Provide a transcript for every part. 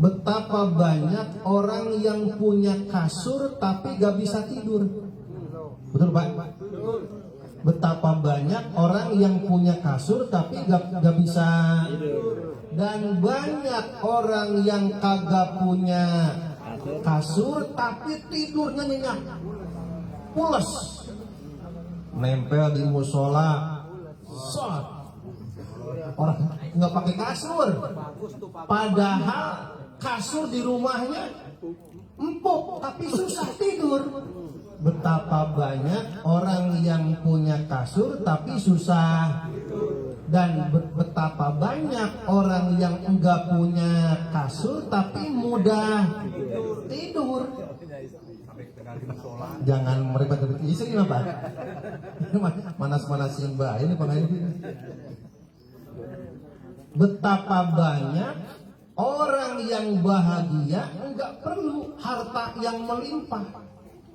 Betapa banyak orang yang punya kasur tapi gak bisa tidur. Betul Pak? Betapa banyak orang yang punya kasur tapi gak bisa tidur. Dan banyak orang yang kagak punya kasur tapi tidurnya nyenyak, pules, nempel di musola, shot. Orang nggak pakai kasur, padahal kasur di rumahnya empuk tapi susah tidur. Betapa banyak orang yang punya kasur tapi susah, dan betapa banyak orang yang enggak punya kasur tapi mudah tidur. Jangan meribet istri apa? Manas-manasin mbak ini pengen. Betapa banyak orang yang bahagia enggak perlu harta yang melimpah,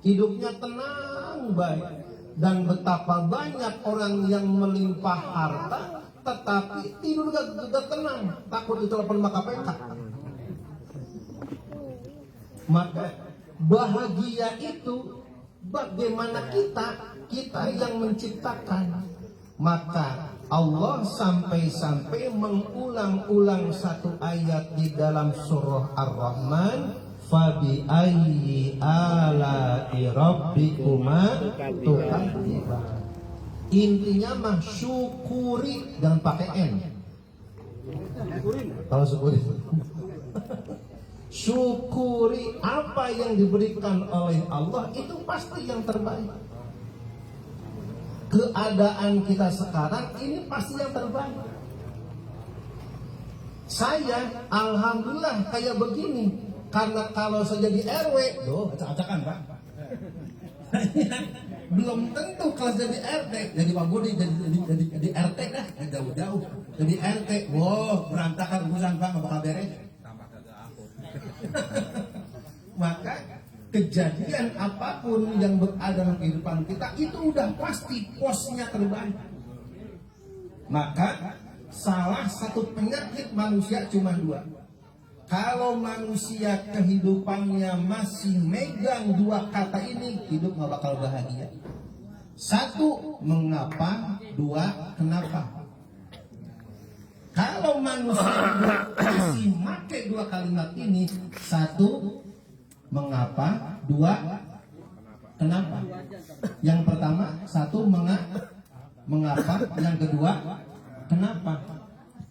hidupnya tenang baik. Dan betapa banyak orang yang melimpah harta tetapi tidur gak tenang, takut ditelepon maka KPK. Maka bahagia itu bagaimana kita yang menciptakan. Maka Allah sampai-sampai mengulang-ulang satu ayat di dalam surah Ar-Rahman, fabi ayyi ala'i rabbikuma tukadziban. Intinya mah syukuri, jangan pakai N. Kalau syukuri syukuri apa yang diberikan oleh Allah, itu pasti yang terbaik. Keadaan kita sekarang ini pasti yang terbaik. Saya alhamdulillah kayak begini, karena kalau saya jadi RW, acak-acakan Pak. Belum tentu kalau jadi RT, jadi Pak Budi, jadi RT dah, jauh-jauh. Jadi RT, wow, berantakan urusan Pak, nggak bakal beres. Maka kejadian apapun yang berada dalam kehidupan kita itu udah pasti posnya terbaik. Maka salah satu penyakit manusia cuma dua. Kalau manusia kehidupannya masih megang dua kata ini, hidup gak bakal bahagia. Satu, mengapa? Dua, kenapa? Kalau manusia masih pakai dua kalimat ini, satu, mengapa? Dua, kenapa? Yang pertama, satu, mengapa? Yang kedua, kenapa?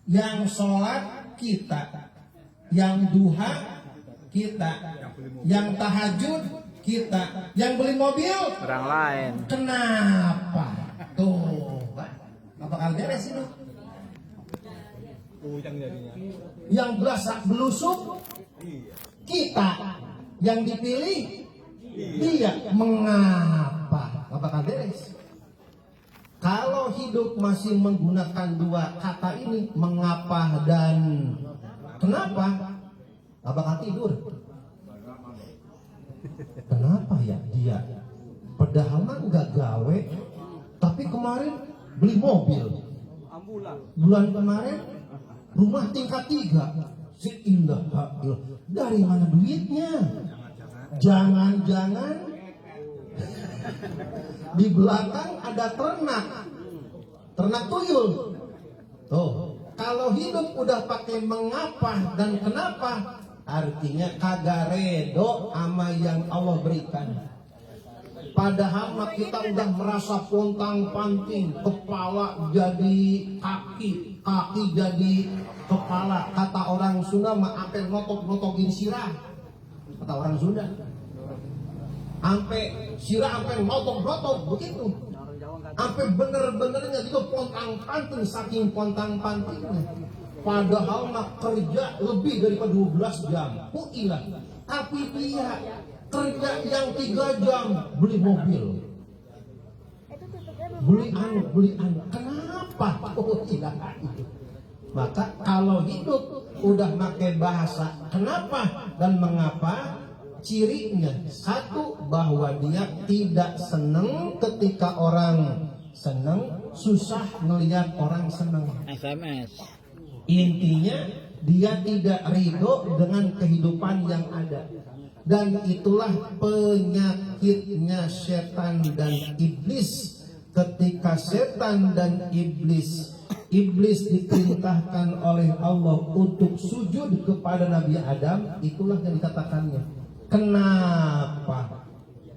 Yang sholat kita, yang duha kita, yang tahajud kita, yang beli mobil orang lain. Kenapa? Tuh, apa bakal beres itu? Yang berasa belusuk kita, yang dipilih dia. Mengapa? Apa bakal beres? Kalau hidup masih menggunakan dua kata ini, mengapa dan kenapa, gak bakal tidur. Kenapa ya dia? Padahal mah gak gawe, tapi kemarin beli mobil. Bulan kemarin rumah tingkat 3. Seindah, dari mana duitnya? Jangan-jangan di belakang ada ternak tuyul. Tuh. Kalau hidup udah pakai mengapa dan kenapa, artinya kagak redo sama yang Allah berikan. Padahal kita udah merasa pontang-panting, kepala jadi kaki, kaki jadi kepala. Kata orang Sunda mah ampe notok-notokin sirah. Kata orang Sunda. Ampe sirah ampe notok-notok begitu. Sampai bener-benernya itu pontang-panting, saking pontang-pantingnya. Padahal mah kerja lebih daripada 12 jam. Puilah. Tapi dia kerja yang 3 jam beli mobil. Beli anu. Kenapa? Puilah. Maka kalau hidup udah pakai bahasa kenapa dan mengapa, cirinya satu, bahwa dia tidak senang ketika orang senang, susah melihat orang senang. SMS. Intinya dia tidak ridho dengan kehidupan yang ada. Dan itulah penyakitnya setan dan iblis. Ketika setan dan iblis diperintahkan oleh Allah untuk sujud kepada Nabi Adam, itulah yang dikatakannya. Kenapa?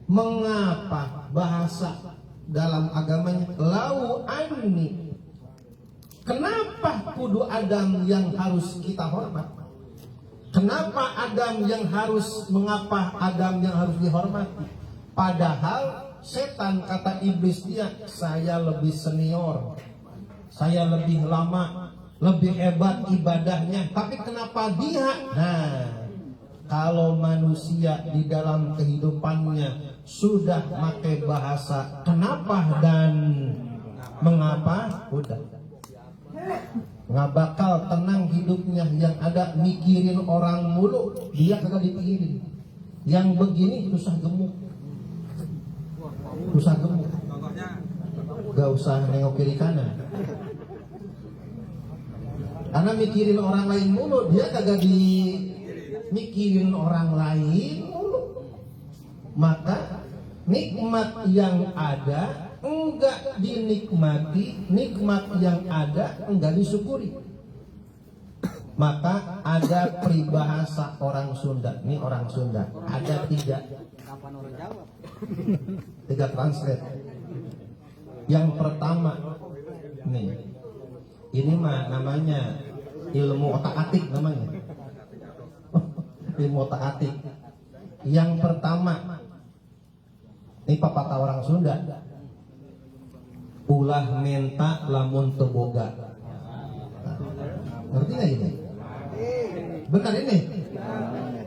Mengapa? Bahasa dalam agamanya lau anni. Kenapa kudu Adam yang harus kita hormat? Kenapa Adam yang harus, mengapa Adam yang harus dihormati? Padahal setan, kata iblis dia, saya lebih senior, saya lebih lama, lebih hebat ibadahnya. Tapi kenapa dia? Nah, kalau manusia di dalam kehidupannya sudah pakai bahasa kenapa dan mengapa, udah nggak bakal tenang hidupnya. Yang ada mikirin orang mulu, dia kagak dipikirin. Yang begini susah gemuk, gak usah nengok kiri kanan, karena mikirin orang lain mulu, dia kagak mikirin orang lain mulu. Maka nikmat yang ada enggak dinikmati, nikmat yang ada enggak disyukuri. Maka ada peribahasa orang Sunda, ini orang Sunda, ada tiga translate. Yang pertama nih, ini mah namanya ilmu otak-atik namanya. Ilmu otak-atik. Yang pertama, ini pepatah orang Sunda, ulah menta lamun teboga. Nah, ngerti nggak ini? Benar ini?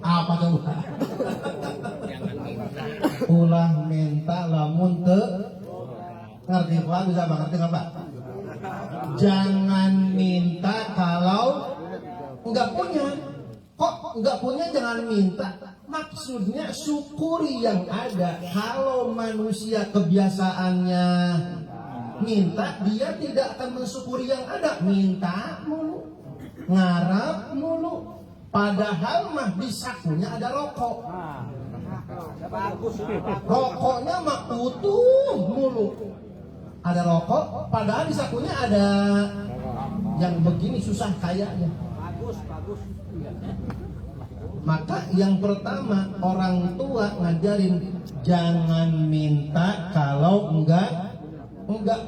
Apa coba? Ulah menta lamun ngerti Pak? Bisa Pak? Ngerti nggak Pak? Jangan minta kalau nggak punya. Kok nggak punya jangan minta? Maksudnya syukuri yang ada. Kalau manusia kebiasaannya minta, dia tidak akan mensyukuri yang ada. Minta mulu, ngarap mulu. Padahal mah di sakunya ada rokok. Rokoknya mah utuh mulu. Ada rokok, padahal di sakunya ada yang begini susah kayaknya. Bagus. Maka yang pertama, orang tua ngajarin jangan minta kalau enggak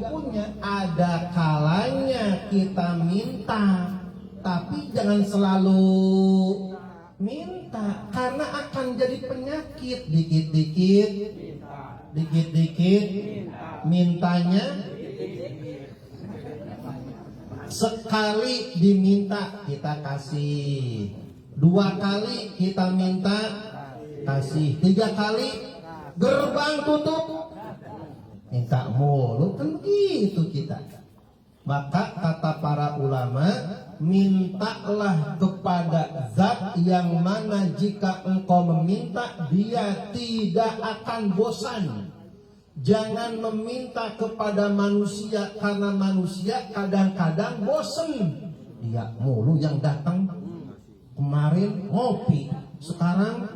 punya. Ada kalanya kita minta, tapi jangan selalu minta, karena akan jadi penyakit. Dikit-dikit mintanya. Sekali diminta kita kasih, 2 kali kita minta kasih, 3 kali gerbang tutup minta mulu, kan gitu kita. Maka kata para ulama, mintalah kepada zat yang mana jika engkau meminta dia tidak akan bosan. Jangan meminta kepada manusia, karena manusia kadang-kadang bosan. Dia mulu yang datang. Kemarin ngopi, sekarang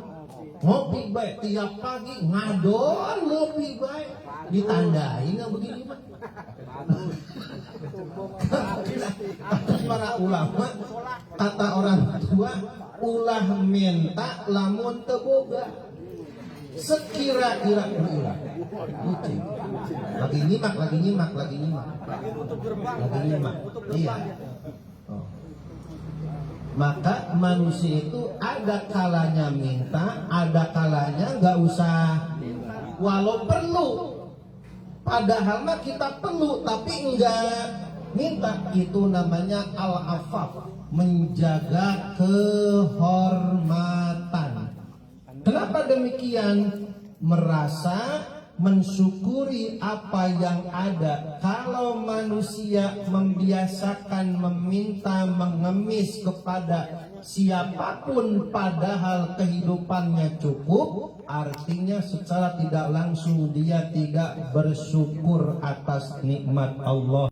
ngopi baik, tiap pagi ngadon ngopi baik. Ditandain nggak begini Pak? Para ulama, kata orang tua, ulah minta lamun teboga. Sekira-kira lagi nyimak. Iya. Maka manusia itu ada kalanya minta, ada kalanya nggak usah, walau perlu. Padahal mah kita perlu, tapi enggak minta. Itu namanya al-afaf, menjaga kehormatan. Kenapa demikian? Merasa mensyukuri apa yang ada. Kalau manusia membiasakan meminta, mengemis kepada siapapun padahal kehidupannya cukup, artinya secara tidak langsung dia tidak bersyukur atas nikmat Allah.